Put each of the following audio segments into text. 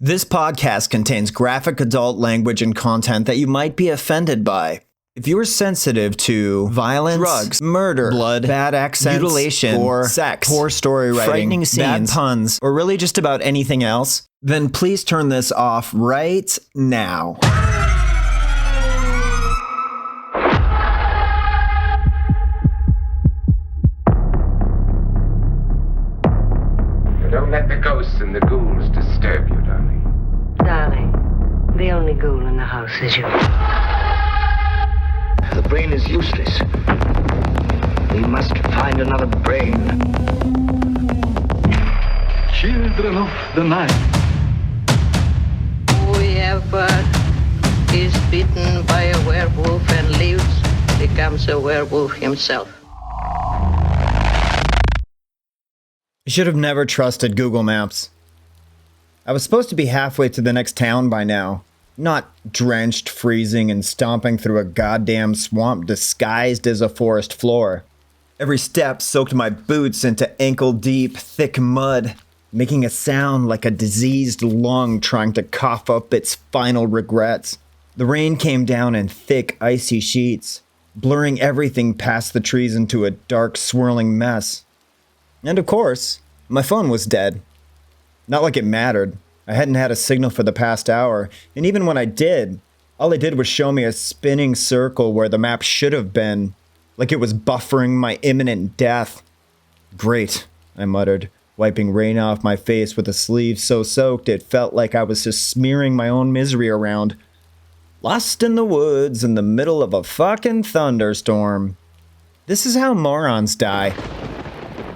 This podcast contains graphic adult language and content that you might be offended by. If you are sensitive to violence, drugs, murder, blood, bad accents, mutilation, or sex, poor story writing, frightening scenes, bad puns, or really just about anything else, then please turn this off right now. Don't let the ghosts and the ghouls disturb you, darling. Darling, the only ghoul in the house is you. The brain is useless. We must find another brain. Children of the night. Whoever is bitten by a werewolf and lives becomes a werewolf himself. I should have never trusted Google Maps. I was supposed to be halfway to the next town by now, not drenched, freezing, and stomping through a goddamn swamp disguised as a forest floor. Every step soaked my boots into ankle-deep, thick mud, making a sound like a diseased lung trying to cough up its final regrets. The rain came down in thick, icy sheets, blurring everything past the trees into a dark, swirling mess. And of course, my phone was dead. Not like it mattered. I hadn't had a signal for the past hour, and even when I did, all it did was show me a spinning circle where the map should have been, like it was buffering my imminent death. Great, I muttered, wiping rain off my face with a sleeve so soaked it felt like I was just smearing my own misery around. Lost in the woods in the middle of a fucking thunderstorm. This is how morons die.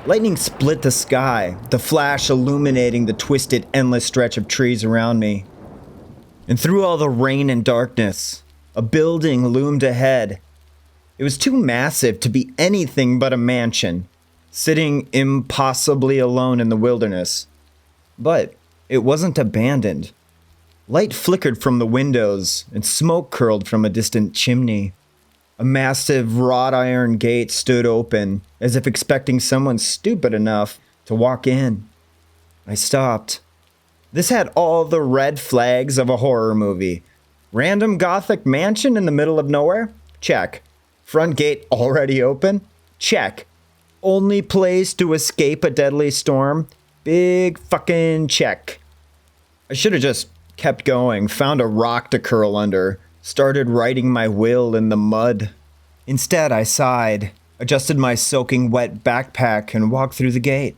Lightning split the sky, the flash illuminating the twisted, endless stretch of trees around me. And through all the rain and darkness, a building loomed ahead. It was too massive to be anything but a mansion, sitting impossibly alone in the wilderness. But it wasn't abandoned. Light flickered from the windows, and smoke curled from a distant chimney. A massive wrought iron gate stood open, as if expecting someone stupid enough to walk in. I stopped. This had all the red flags of a horror movie. Random gothic mansion in the middle of nowhere? Check. Front gate already open? Check. Only place to escape a deadly storm? Big fucking check. I should have just kept going, found a rock to curl under, started writing my will in the mud. Instead, I sighed, adjusted my soaking wet backpack, and walked through the gate.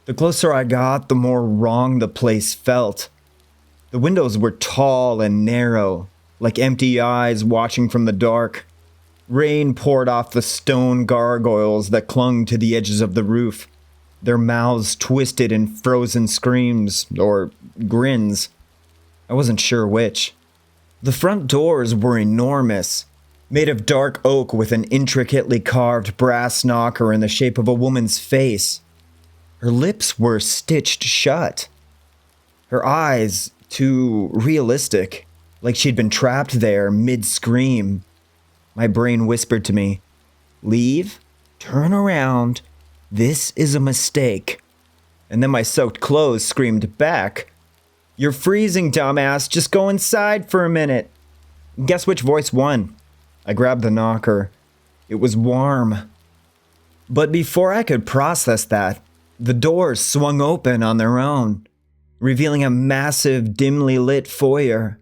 The closer I got, the more wrong the place felt. The windows were tall and narrow, like empty eyes watching from the dark. Rain poured off the stone gargoyles that clung to the edges of the roof, their mouths twisted in frozen screams, or grins. I wasn't sure which. The front doors were enormous, made of dark oak with an intricately carved brass knocker in the shape of a woman's face. Her lips were stitched shut. Her eyes, too realistic, like she'd been trapped there mid-scream. My brain whispered to me, "Leave, turn around, this is a mistake." And then my soaked clothes screamed back, "You're freezing, dumbass, just go inside for a minute." Guess which voice won? I grabbed the knocker. It was warm. But before I could process that, the doors swung open on their own, revealing a massive, dimly lit foyer.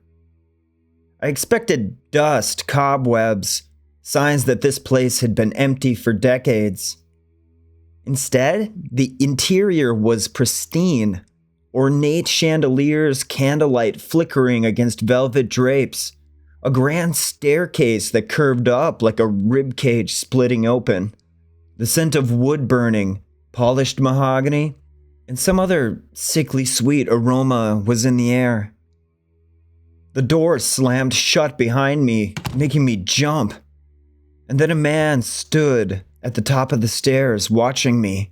I expected dust, cobwebs, signs that this place had been empty for decades. Instead, the interior was pristine. Ornate chandeliers, candlelight flickering against velvet drapes. A grand staircase that curved up like a ribcage splitting open. The scent of wood burning, polished mahogany, and some other sickly sweet aroma was in the air. The door slammed shut behind me, making me jump. And then a man stood at the top of the stairs watching me.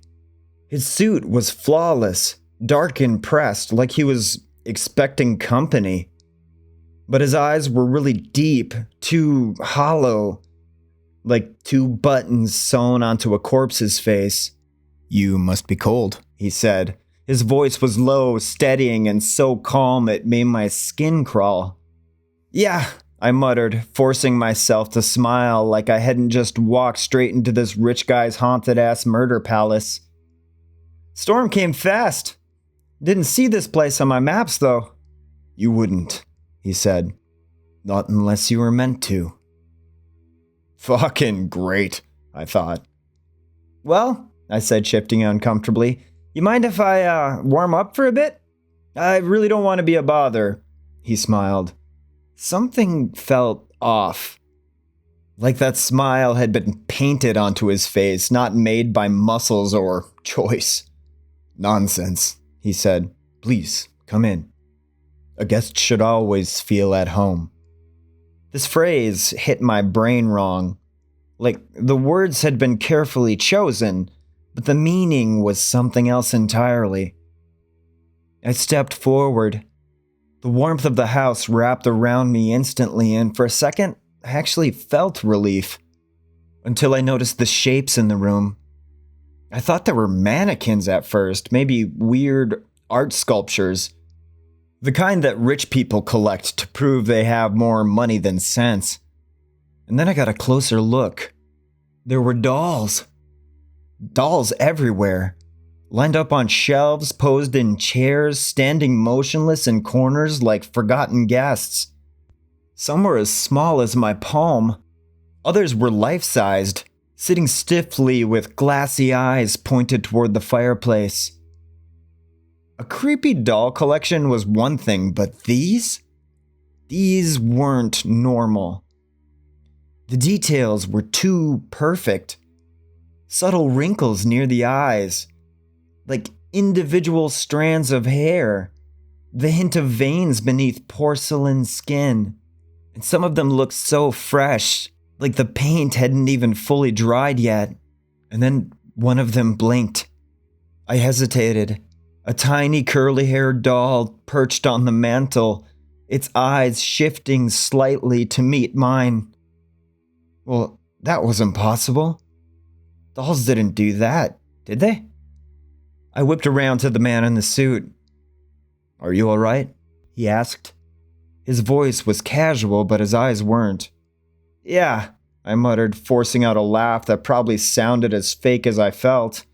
His suit was flawless, dark and pressed, like he was expecting company. But his eyes were really deep, too hollow, like two buttons sewn onto a corpse's face. "You must be cold," he said, His voice was low, steadying, and so calm it made my skin crawl. "Yeah," I muttered, forcing myself to smile like I hadn't just walked straight into this rich guy's haunted-ass murder palace. "Storm came fast. Didn't see this place on my maps, though." "You wouldn't," he said. "Not unless you were meant to." Fucking great, I thought. "Well," I said, shifting uncomfortably, "you mind if I, warm up for a bit? I really don't want to be a bother." He smiled. Something felt off. Like that smile had been painted onto his face, not made by muscles or choice. "Nonsense," he said. "Please, come in. A guest should always feel at home." This phrase hit my brain wrong. Like the words had been carefully chosen, but the meaning was something else entirely. I stepped forward. The warmth of the house wrapped around me instantly, and for a second, I actually felt relief. Until I noticed the shapes in the room. I thought there were mannequins at first, maybe weird art sculptures. The kind that rich people collect to prove they have more money than sense. And then I got a closer look. There were dolls. Dolls everywhere. Lined up on shelves, posed in chairs, standing motionless in corners like forgotten guests. Some were as small as my palm. Others were life-sized, sitting stiffly with glassy eyes pointed toward the fireplace. A creepy doll collection was one thing, but these? These weren't normal. The details were too perfect. Subtle wrinkles near the eyes, like individual strands of hair, the hint of veins beneath porcelain skin, and some of them looked so fresh, like the paint hadn't even fully dried yet. And then one of them blinked. I hesitated. A tiny curly-haired doll perched on the mantel, its eyes shifting slightly to meet mine. Well, that wasn't possible. Dolls didn't do that, did they? I whipped around to the man in the suit. "Are you all right?" he asked. His voice was casual, but his eyes weren't. "Yeah," I muttered, forcing out a laugh that probably sounded as fake as I felt.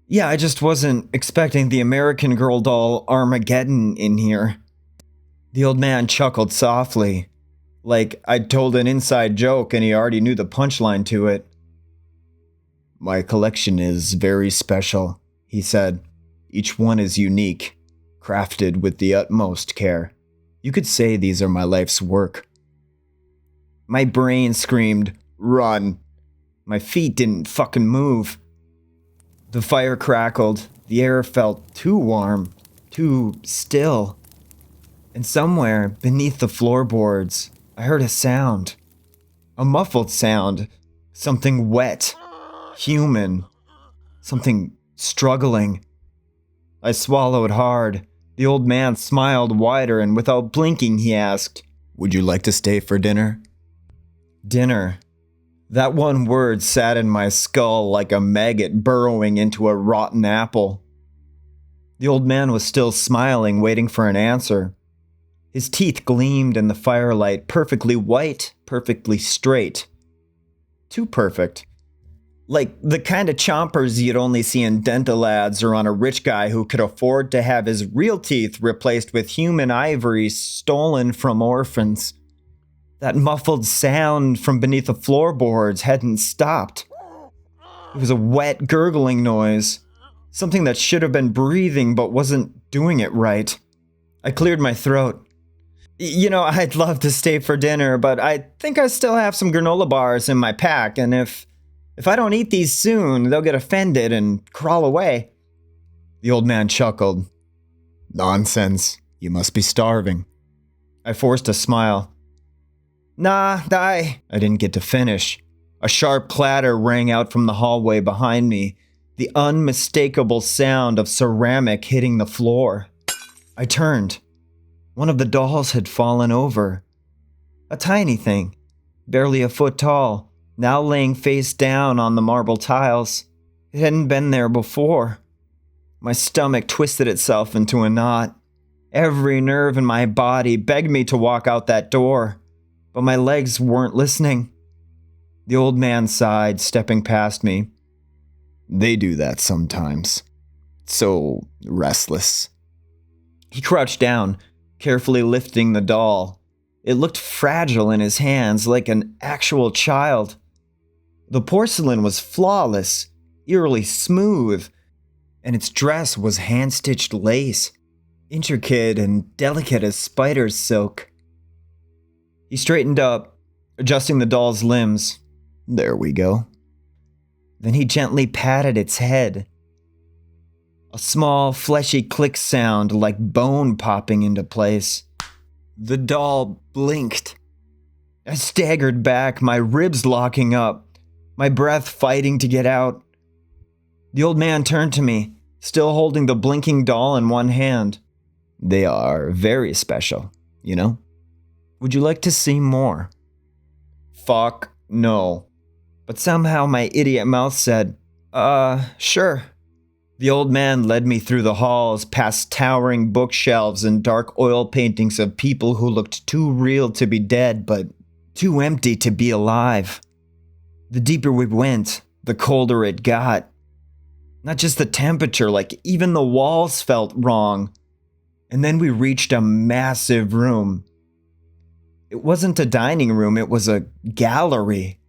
"Yeah, I just wasn't expecting the American Girl doll Armageddon in here." The old man chuckled softly, like I'd told an inside joke and he already knew the punchline to it. "My collection is very special," he said. "Each one is unique, crafted with the utmost care. You could say these are my life's work." My brain screamed, "Run!" My feet didn't fucking move. The fire crackled. The air felt too warm, too still. And somewhere beneath the floorboards, I heard a sound. A muffled sound. Something wet. Human. Something struggling. I swallowed hard. The old man smiled wider, and without blinking, he asked, "Would you like to stay for dinner?" Dinner. That one word sat in my skull like a maggot burrowing into a rotten apple. The old man was still smiling, waiting for an answer. His teeth gleamed in the firelight, perfectly white, perfectly straight. Too perfect. Like the kind of chompers you'd only see in dental ads or on a rich guy who could afford to have his real teeth replaced with human ivory stolen from orphans. That muffled sound from beneath the floorboards hadn't stopped. It was a wet, gurgling noise. Something that should have been breathing but wasn't doing it right. I cleared my throat. "You know, I'd love to stay for dinner, but I think I still have some granola bars in my pack, and if I don't eat these soon, they'll get offended and crawl away." The old man chuckled. "Nonsense. You must be starving." I forced a smile. "Nah, I didn't get to finish. A sharp clatter rang out from the hallway behind me, the unmistakable sound of ceramic hitting the floor. I turned. One of the dolls had fallen over. A tiny thing, barely a foot tall, now laying face down on the marble tiles. It hadn't been there before. My stomach twisted itself into a knot. Every nerve in my body begged me to walk out that door, but my legs weren't listening. The old man sighed, stepping past me. They do that sometimes. So restless. He crouched down, carefully lifting the doll. It looked fragile in his hands, like an actual child. The porcelain was flawless, eerily smooth, and its dress was hand-stitched lace, intricate and delicate as spider's silk. He straightened up, adjusting the doll's limbs. There we go. Then he gently patted its head. A small, fleshy click sound like bone popping into place. The doll blinked. I staggered back, my ribs locking up, my breath fighting to get out. The old man turned to me, still holding the blinking doll in one hand. They are very special, you know? Would you like to see more? Fuck no. But somehow my idiot mouth said, sure. The old man led me through the halls, past towering bookshelves and dark oil paintings of people who looked too real to be dead, but too empty to be alive. The deeper we went, the colder it got. Not just the temperature, like even the walls felt wrong. And then we reached a massive room. It wasn't a dining room, it was a gallery.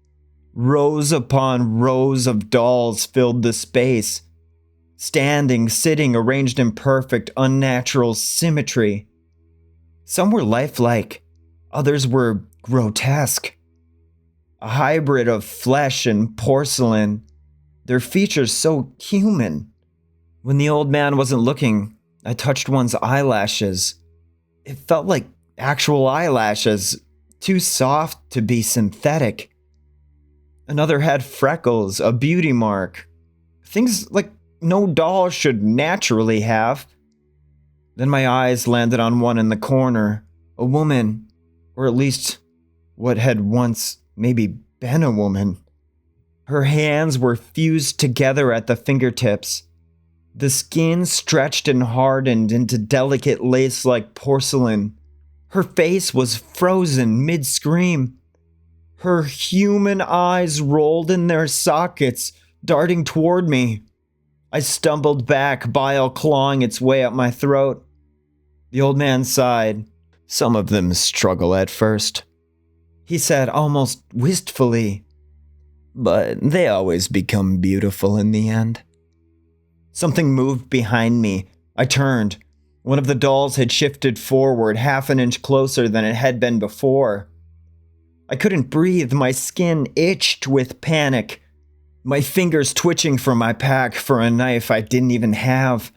Rows upon rows of dolls filled the space. Standing, sitting, arranged in perfect, unnatural symmetry. Some were lifelike, others were grotesque. A hybrid of flesh and porcelain, their features so human. When the old man wasn't looking, I touched one's eyelashes. It felt like actual eyelashes, too soft to be synthetic. Another had freckles, a beauty mark. Things like no doll should naturally have. Then my eyes landed on one in the corner, a woman, or at least what had once maybe been a woman. Her hands were fused together at the fingertips. The skin stretched and hardened into delicate lace-like porcelain. Her face was frozen mid-scream. Her human eyes rolled in their sockets, darting toward me. I stumbled back, bile clawing its way up my throat. The old man sighed. Some of them struggle at first, he said almost wistfully. But they always become beautiful in the end. Something moved behind me. I turned. One of the dolls had shifted forward, half an inch closer than it had been before. I couldn't breathe. My skin itched with panic. My fingers twitching from my pack for a knife I didn't even have.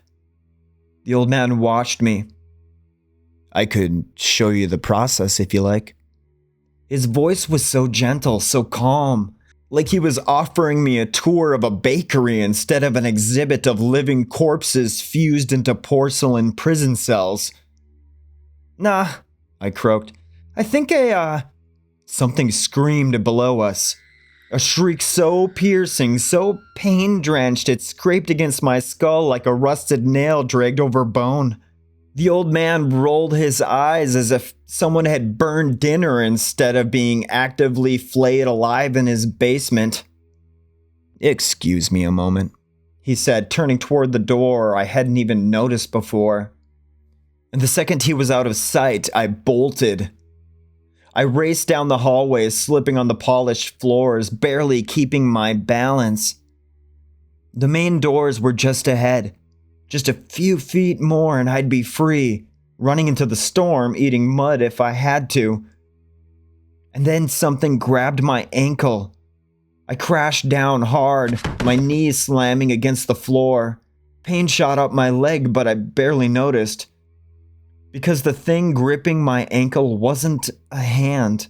The old man watched me. I could show you the process if you like. His voice was so gentle, so calm, like he was offering me a tour of a bakery instead of an exhibit of living corpses fused into porcelain prison cells. Nah, I croaked. I think Something screamed below us. A shriek so piercing, so pain-drenched, it scraped against my skull like a rusted nail dragged over bone. The old man rolled his eyes as if someone had burned dinner instead of being actively flayed alive in his basement. Excuse me a moment, he said, turning toward the door I hadn't even noticed before. And the second he was out of sight, I bolted. I raced down the hallway, slipping on the polished floors, barely keeping my balance. The main doors were just ahead. Just a few feet more and I'd be free, running into the storm, eating mud if I had to. And then something grabbed my ankle. I crashed down hard, my knees slamming against the floor. Pain shot up my leg, but I barely noticed. Because the thing gripping my ankle wasn't a hand.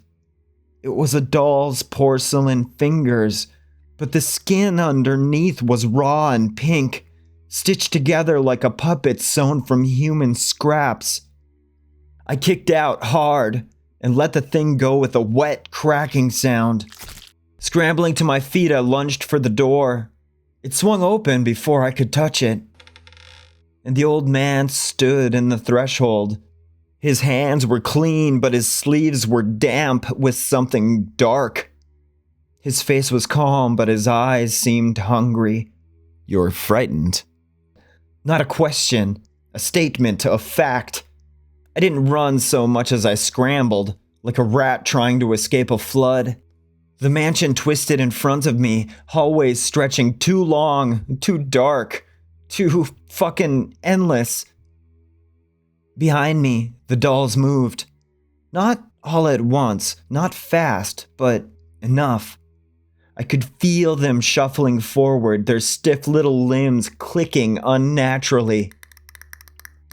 It was a doll's porcelain fingers, but the skin underneath was raw and pink, stitched together like a puppet sewn from human scraps. I kicked out hard and let the thing go with a wet, cracking sound. Scrambling to my feet, I lunged for the door. It swung open before I could touch it. and the old man stood in the threshold. His hands were clean, but his sleeves were damp with something dark. His face was calm, but his eyes seemed hungry. "You're frightened?" Not a question, a statement, a fact. I didn't run so much as I scrambled, like a rat trying to escape a flood. The mansion twisted in front of me, hallways stretching too long, too dark, too fucking endless. Behind me, the dolls moved. Not all at once, not fast, but enough. I could feel them shuffling forward, their stiff little limbs clicking unnaturally.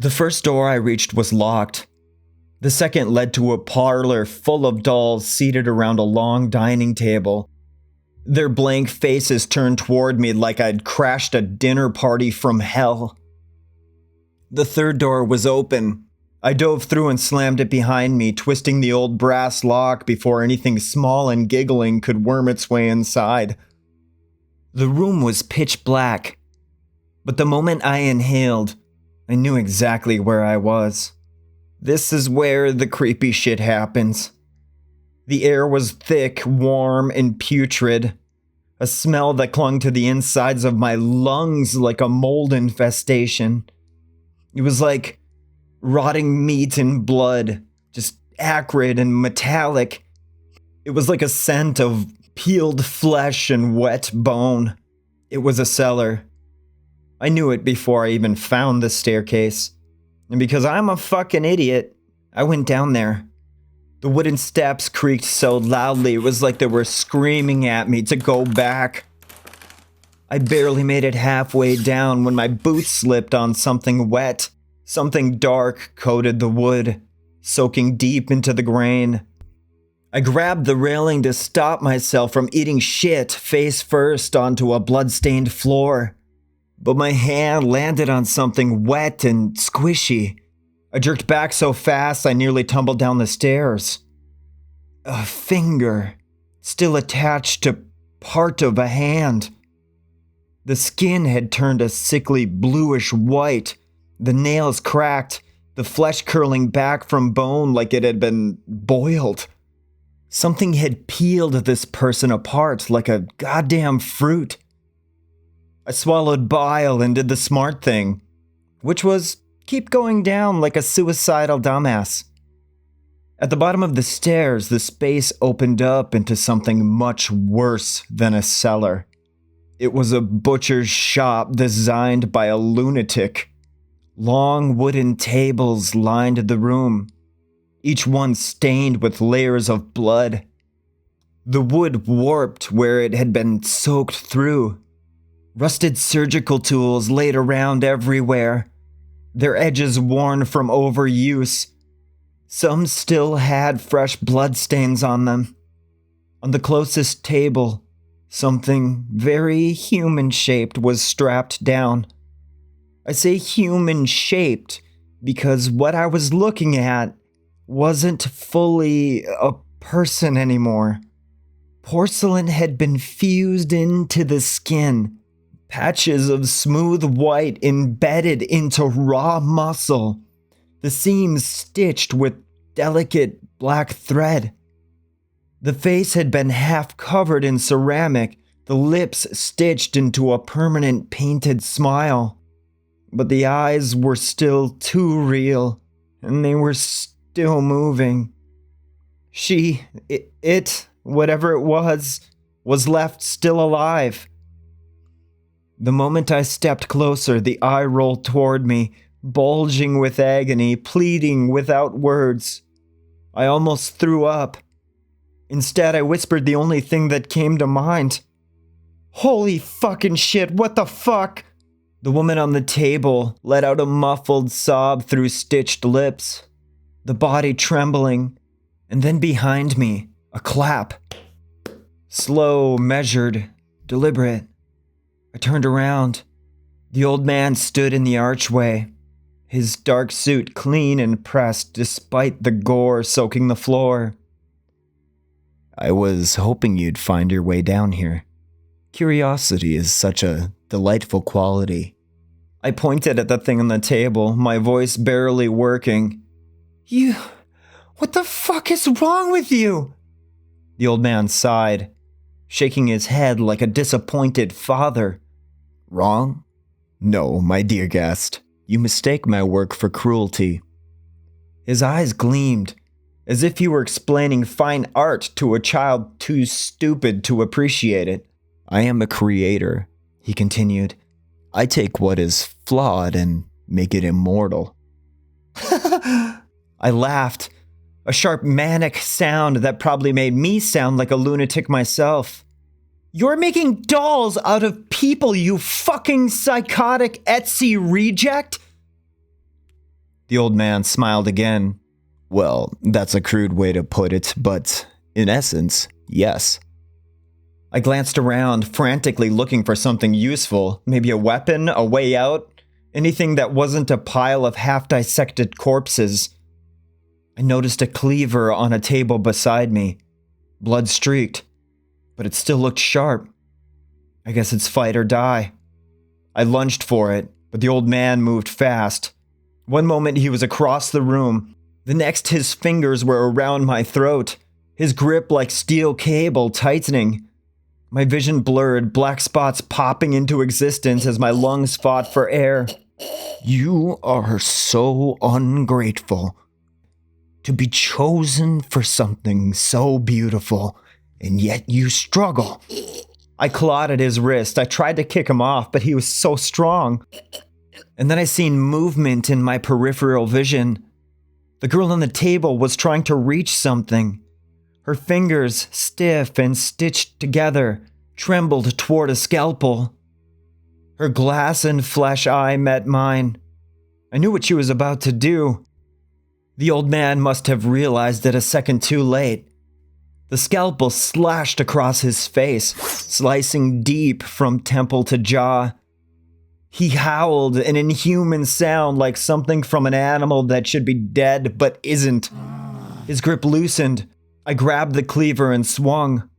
The first door I reached was locked. The second led to a parlor full of dolls seated around a long dining table. Their blank faces turned toward me like I'd crashed a dinner party from hell. The third door was open. I dove through and slammed it behind me, twisting the old brass lock before anything small and giggling could worm its way inside. The room was pitch black, but the moment I inhaled, I knew exactly where I was. This is where the creepy shit happens. The air was thick, warm, and putrid. A smell that clung to the insides of my lungs like a mold infestation. It was like rotting meat and blood, just acrid and metallic. It was like a scent of peeled flesh and wet bone. It was a cellar. I knew it before I even found the staircase. And because I'm a fucking idiot, I went down there. The wooden steps creaked so loudly it was like they were screaming at me to go back. I barely made it halfway down when my boots slipped on something wet. Something dark coated the wood, soaking deep into the grain. I grabbed the railing to stop myself from eating shit face first onto a blood-stained floor. But my hand landed on something wet and squishy. I jerked back so fast I nearly tumbled down the stairs. A finger, still attached to part of a hand. The skin had turned a sickly bluish white, the nails cracked, the flesh curling back from bone like it had been boiled. Something had peeled this person apart like a goddamn fruit. I swallowed bile and did the smart thing, which was keep going down like a suicidal dumbass. At the bottom of the stairs, the space opened up into something much worse than a cellar. It was a butcher's shop designed by a lunatic. Long wooden tables lined the room, each one stained with layers of blood. The wood warped where it had been soaked through. Rusted surgical tools laid around everywhere, their edges worn from overuse. Some still had fresh bloodstains on them. On the closest table, something very human-shaped was strapped down. I say human-shaped because what I was looking at wasn't fully a person anymore. Porcelain had been fused into the skin, patches of smooth white embedded into raw muscle, the seams stitched with delicate black thread. The face had been half covered in ceramic, the lips stitched into a permanent painted smile. But the eyes were still too real, and they were still moving. It, whatever it was left still alive. The moment I stepped closer, the eye rolled toward me, bulging with agony, pleading without words. I almost threw up. Instead, I whispered the only thing that came to mind. "Holy fucking shit, what the fuck?" The woman on the table let out a muffled sob through stitched lips, the body trembling, and then behind me, a clap. Slow, measured, deliberate. I turned around. The old man stood in the archway, his dark suit clean and pressed despite the gore soaking the floor. "I was hoping you'd find your way down here. Curiosity is such a delightful quality." I pointed at the thing on the table, my voice barely working. What the fuck is wrong with you? The old man sighed, shaking his head like a disappointed father. Wrong? No, my dear guest. You mistake my work for cruelty. His eyes gleamed, as if he were explaining fine art to a child too stupid to appreciate it. I am a creator, he continued. I take what is flawed and make it immortal. I laughed, a sharp manic sound that probably made me sound like a lunatic myself. You're making dolls out of people, you fucking psychotic Etsy reject? The old man smiled again. Well, that's a crude way to put it, but in essence, yes. I glanced around, frantically looking for something useful, maybe a weapon, a way out, anything that wasn't a pile of half-dissected corpses. I noticed a cleaver on a table beside me, blood-streaked, but it still looked sharp. I guess it's fight or die. I lunged for it, but the old man moved fast. One moment he was across the room, the next his fingers were around my throat, his grip like steel cable tightening. My vision blurred, black spots popping into existence as my lungs fought for air. You are so ungrateful. To be chosen for something so beautiful, and yet you struggle. I clawed at his wrist. I tried to kick him off, but he was so strong. And then I seen movement in my peripheral vision. The girl on the table was trying to reach something. Her fingers, stiff and stitched together, trembled toward a scalpel. Her glass and flesh eye met mine. I knew what she was about to do. The old man must have realized it a second too late. The scalpel slashed across his face, slicing deep from temple to jaw. He howled an inhuman sound like something from an animal that should be dead but isn't. His grip loosened. I grabbed the cleaver and swung.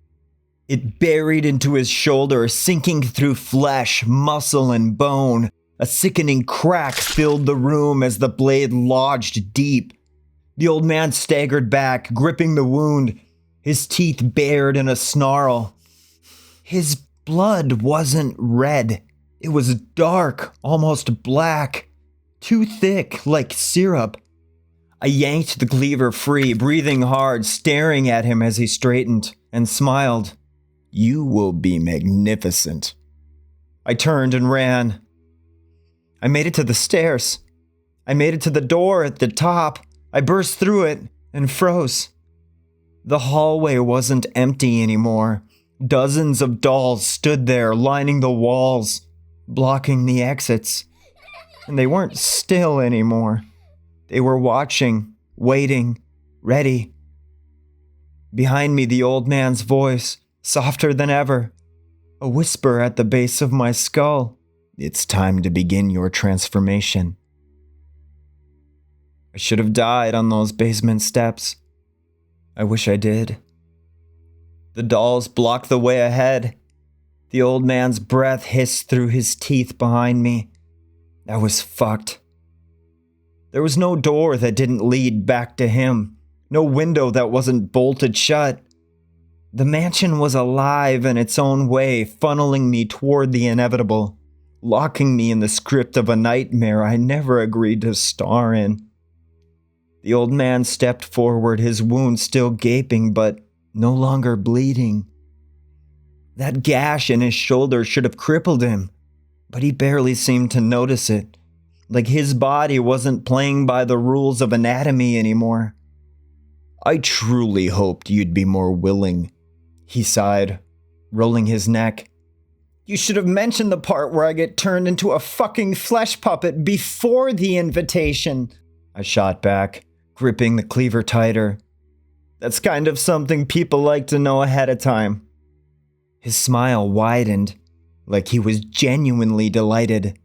It buried into his shoulder, sinking through flesh, muscle, and bone. A sickening crack filled the room as the blade lodged deep. The old man staggered back, gripping the wound, his teeth bared in a snarl. His blood wasn't red. It was dark, almost black, too thick, like syrup. I yanked the cleaver free, breathing hard, staring at him as he straightened, and smiled. You will be magnificent. I turned and ran. I made it to the stairs. I made it to the door at the top. I burst through it and froze. The hallway wasn't empty anymore. Dozens of dolls stood there, lining the walls, blocking the exits. And they weren't still anymore. They were watching, waiting, ready. Behind me, the old man's voice, softer than ever, a whisper at the base of my skull. It's time to begin your transformation. I should have died on those basement steps. I wish I did. The dolls blocked the way ahead. The old man's breath hissed through his teeth behind me. I was fucked. There was no door that didn't lead back to him. No window that wasn't bolted shut. The mansion was alive in its own way, funneling me toward the inevitable, locking me in the script of a nightmare I never agreed to star in. The old man stepped forward, his wound still gaping, but no longer bleeding. That gash in his shoulder should have crippled him, but he barely seemed to notice it, like his body wasn't playing by the rules of anatomy anymore. I truly hoped you'd be more willing, he sighed, rolling his neck. You should have mentioned the part where I get turned into a fucking flesh puppet before the invitation, I shot back, gripping the cleaver tighter. That's kind of something people like to know ahead of time. His smile widened, like he was genuinely delighted.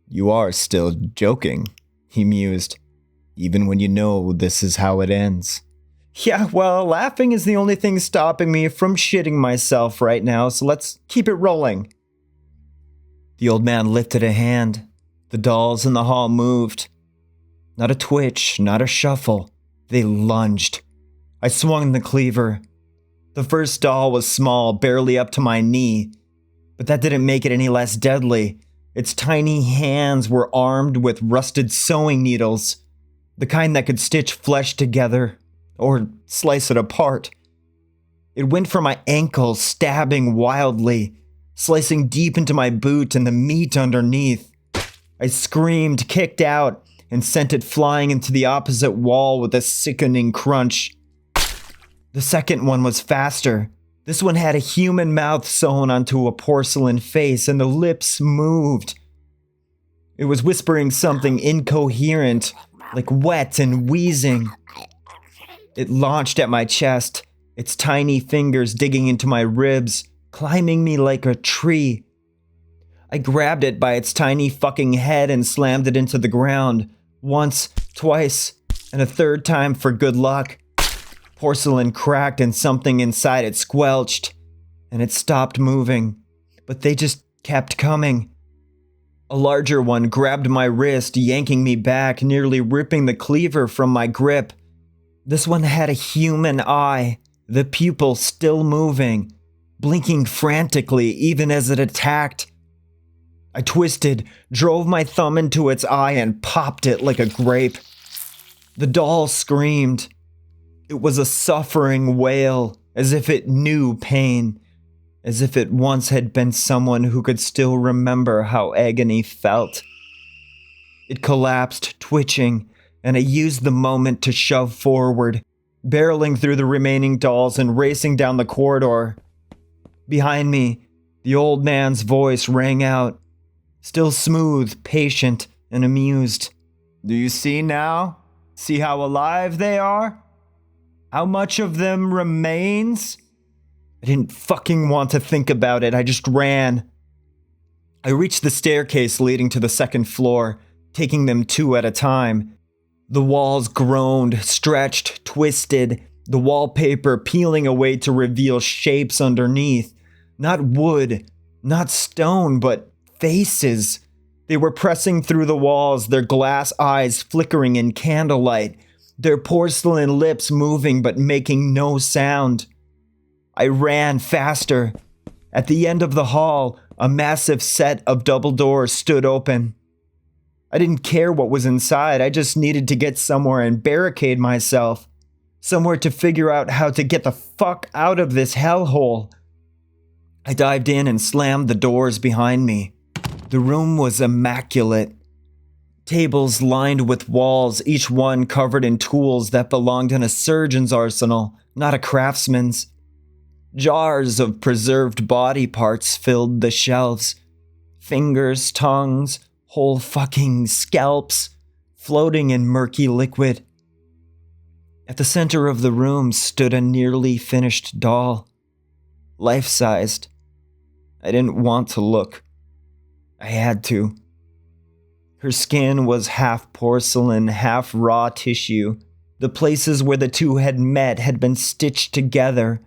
You are still joking, he mused, even when you know this is how it ends. Yeah, well, laughing is the only thing stopping me from shitting myself right now, so let's keep it rolling. The old man lifted a hand. The dolls in the hall moved. Not a twitch, not a shuffle. They lunged. I swung the cleaver. The first doll was small, barely up to my knee, but that didn't make it any less deadly. Its tiny hands were armed with rusted sewing needles, the kind that could stitch flesh together or slice it apart. It went for my ankle, stabbing wildly, slicing deep into my boot and the meat underneath. I screamed, kicked out, and sent it flying into the opposite wall with a sickening crunch. The second one was faster. This one had a human mouth sewn onto a porcelain face, and the lips moved. It was whispering something incoherent, like wet and wheezing. It launched at my chest, its tiny fingers digging into my ribs, climbing me like a tree. I grabbed it by its tiny fucking head and slammed it into the ground. Once, twice, and a third time for good luck. Porcelain cracked and something inside it squelched, and it stopped moving, but they just kept coming. A larger one grabbed my wrist, yanking me back, nearly ripping the cleaver from my grip. This one had a human eye, the pupil still moving, blinking frantically even as it attacked. I twisted, drove my thumb into its eye and popped it like a grape. The doll screamed. It was a suffering wail, as if it knew pain, as if it once had been someone who could still remember how agony felt. It collapsed, twitching, and I used the moment to shove forward, barreling through the remaining dolls and racing down the corridor. Behind me, the old man's voice rang out, still smooth, patient, and amused. "Do you see now? See how alive they are? How much of them remains?" I didn't fucking want to think about it. I just ran. I reached the staircase leading to the second floor, taking them two at a time. The walls groaned, stretched, twisted, the wallpaper peeling away to reveal shapes underneath. Not wood, not stone, but faces. They were pressing through the walls, their glass eyes flickering in candlelight, their porcelain lips moving but making no sound. I ran faster. At the end of the hall, a massive set of double doors stood open. I didn't care what was inside, I just needed to get somewhere and barricade myself. Somewhere to figure out how to get the fuck out of this hellhole. I dived in and slammed the doors behind me. The room was immaculate. Tables lined with walls, each one covered in tools that belonged in a surgeon's arsenal, not a craftsman's. Jars of preserved body parts filled the shelves. Fingers, tongues, whole fucking scalps, floating in murky liquid. At the center of the room stood a nearly finished doll. Life-sized. I didn't want to look. I had to. Her skin was half porcelain, half raw tissue. The places where the two had met had been stitched together,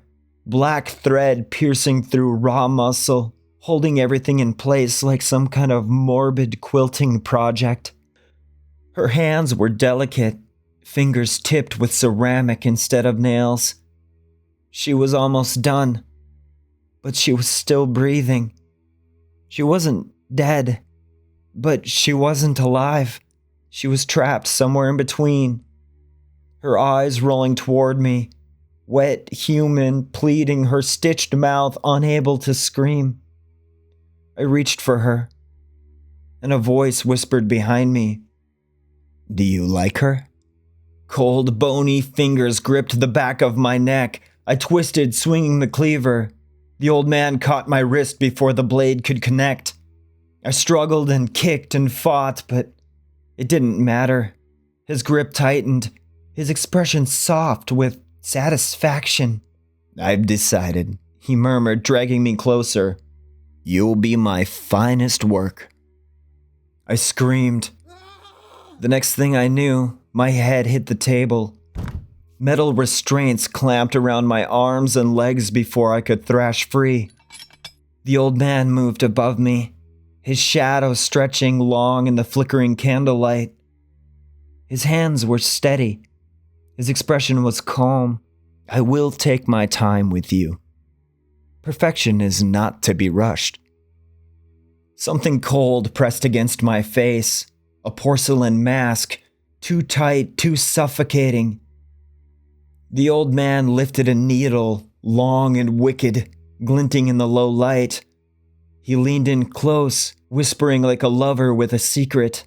black thread piercing through raw muscle, holding everything in place like some kind of morbid quilting project. Her hands were delicate, fingers tipped with ceramic instead of nails. She was almost done, but she was still breathing. She wasn't dead, but she wasn't alive. She was trapped somewhere in between. Her eyes rolling toward me, wet, human, pleading, her stitched mouth unable to scream. I reached for her, and a voice whispered behind me, "Do you like her?" Cold, bony fingers gripped the back of my neck. I twisted, swinging the cleaver. The old man caught my wrist before the blade could connect. I struggled and kicked and fought, but it didn't matter. His grip tightened, his expression soft with satisfaction. "I've decided," he murmured, dragging me closer. "You'll be my finest work." I screamed. The next thing I knew, my head hit the table. Metal restraints clamped around my arms and legs before I could thrash free. The old man moved above me. his shadow stretching long in the flickering candlelight. His hands were steady. His expression was calm. I will take my time with you. Perfection is not to be rushed. Something cold pressed against my face, a porcelain mask, too tight, too suffocating. The old man lifted a needle, long and wicked, glinting in the low light. He leaned in close, whispering like a lover with a secret.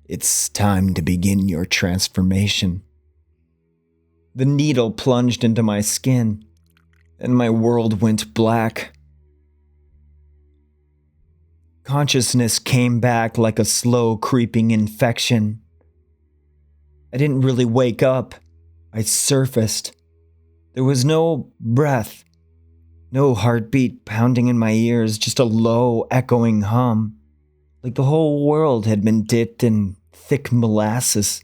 It's time to begin your transformation. The needle plunged into my skin, and my world went black. Consciousness came back like a slow creeping infection. I didn't really wake up. I surfaced. There was no breath, no heartbeat pounding in my ears, just a low, echoing hum, like the whole world had been dipped in thick molasses.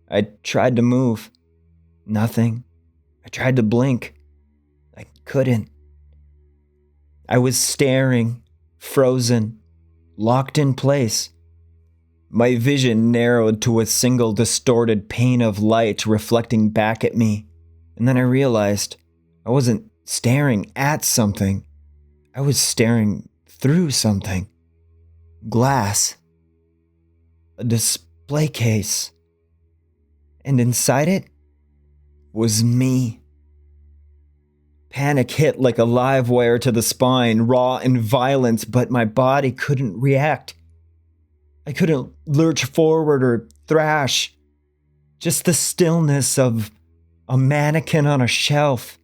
I tried to move. Nothing. I tried to blink. I couldn't. I was staring, frozen, locked in place. My vision narrowed to a single distorted pane of light reflecting back at me, and then I realized I wasn't staring at something. I was staring through something. Glass. A display case. And inside it was me. Panic hit like a live wire to the spine, raw and violent, but my body couldn't react. I couldn't lurch forward or thrash. Just the stillness of a mannequin on a shelf.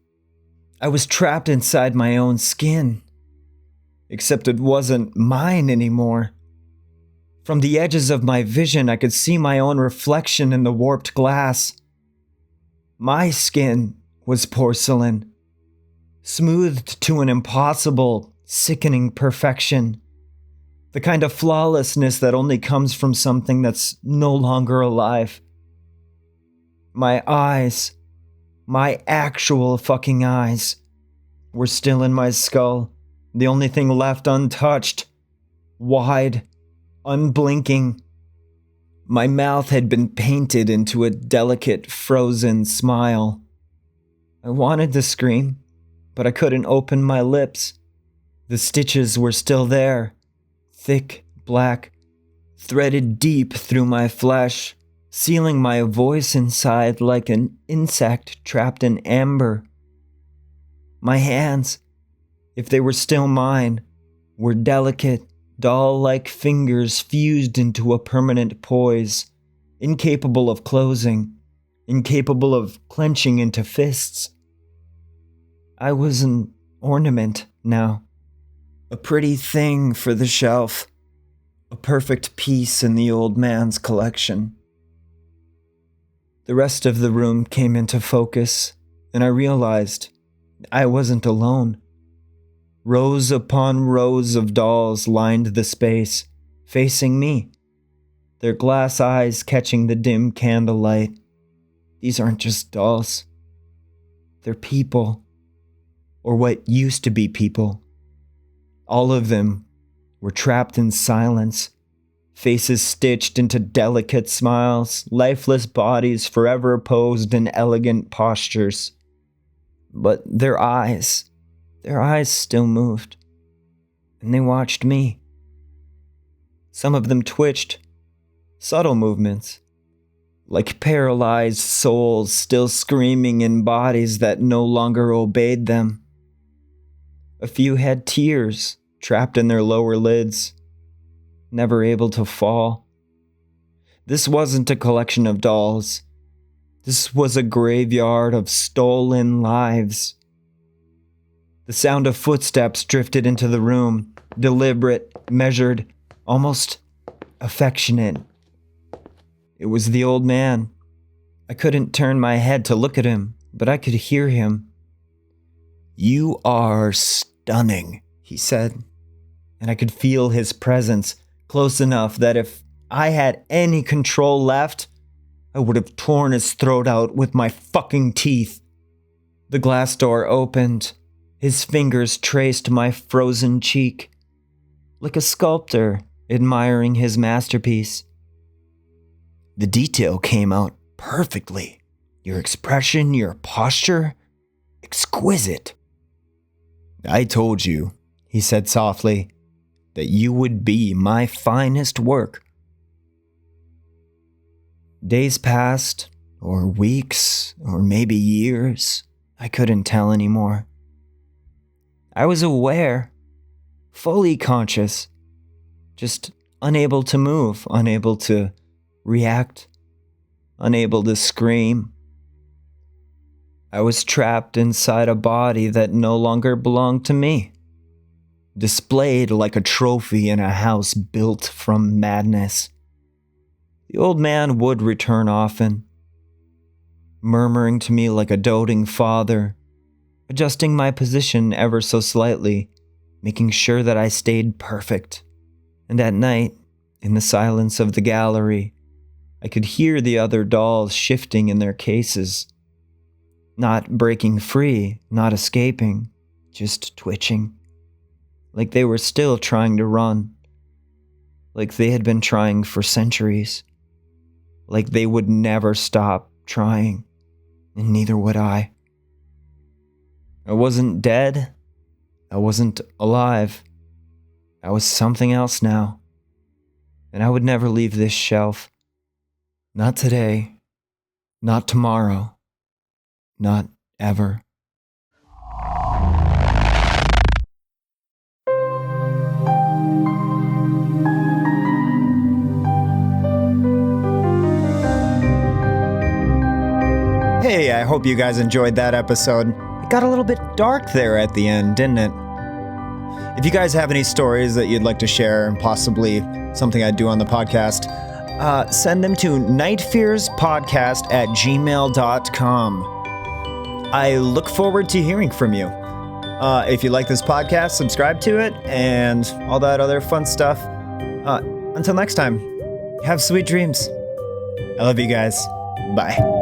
I was trapped inside my own skin. Except it wasn't mine anymore. From the edges of my vision, I could see my own reflection in the warped glass. My skin was porcelain, smoothed to an impossible, sickening perfection. The kind of flawlessness that only comes from something that's no longer alive. My eyes, my actual fucking eyes, were still in my skull, the only thing left untouched, wide, unblinking. My mouth had been painted into a delicate, frozen smile. I wanted to scream, but I couldn't open my lips. The stitches were still there, thick, black, threaded deep through my flesh, sealing my voice inside like an insect trapped in amber. My hands, if they were still mine, were delicate, doll-like fingers fused into a permanent poise, incapable of closing, incapable of clenching into fists. I was an ornament now, a pretty thing for the shelf, a perfect piece in the old man's collection. The rest of the room came into focus, and I realized I wasn't alone. Rows upon rows of dolls lined the space, facing me, their glass eyes catching the dim candlelight. These aren't just dolls. They're people, or what used to be people. All of them were trapped in silence, faces stitched into delicate smiles, lifeless bodies forever posed in elegant postures. But their eyes still moved, and they watched me. Some of them twitched, subtle movements, like paralyzed souls still screaming in bodies that no longer obeyed them. A few had tears trapped in their lower lids, never able to fall. This wasn't a collection of dolls. This was a graveyard of stolen lives. The sound of footsteps drifted into the room, deliberate, measured, almost affectionate. It was the old man. I couldn't turn my head to look at him, but I could hear him. "You are stunning," he said, and I could feel his presence close enough that if I had any control left, I would have torn his throat out with my fucking teeth. The glass door opened. His fingers traced my frozen cheek. like a sculptor admiring his masterpiece. The detail came out perfectly. Your expression, your posture, exquisite. I told you, he said softly, that you would be my finest work. Days passed, or weeks, or maybe years. I couldn't tell anymore. I was aware, fully conscious, just unable to move, unable to react, unable to scream. I was trapped inside a body that no longer belonged to me, displayed like a trophy in a house built from madness. The old man would return often, murmuring to me like a doting father, adjusting my position ever so slightly, making sure that I stayed perfect. And at night, in the silence of the gallery, I could hear the other dolls shifting in their cases, not breaking free, not escaping, just twitching, like they were still trying to run, like they had been trying for centuries, like they would never stop trying, and neither would I. I wasn't dead. I wasn't alive. I was something else now. And I would never leave this shelf. Not today. Not tomorrow. Not ever. Hey, I hope you guys enjoyed that episode. It got a little bit dark there at the end, didn't it? If you guys have any stories that you'd like to share, and possibly something I'd do on the podcast, send them to nightfearspodcast@gmail.com. I look forward to hearing from you. If you like this podcast, subscribe to it, and all that other fun stuff. Until next time, have sweet dreams. I love you guys. Bye.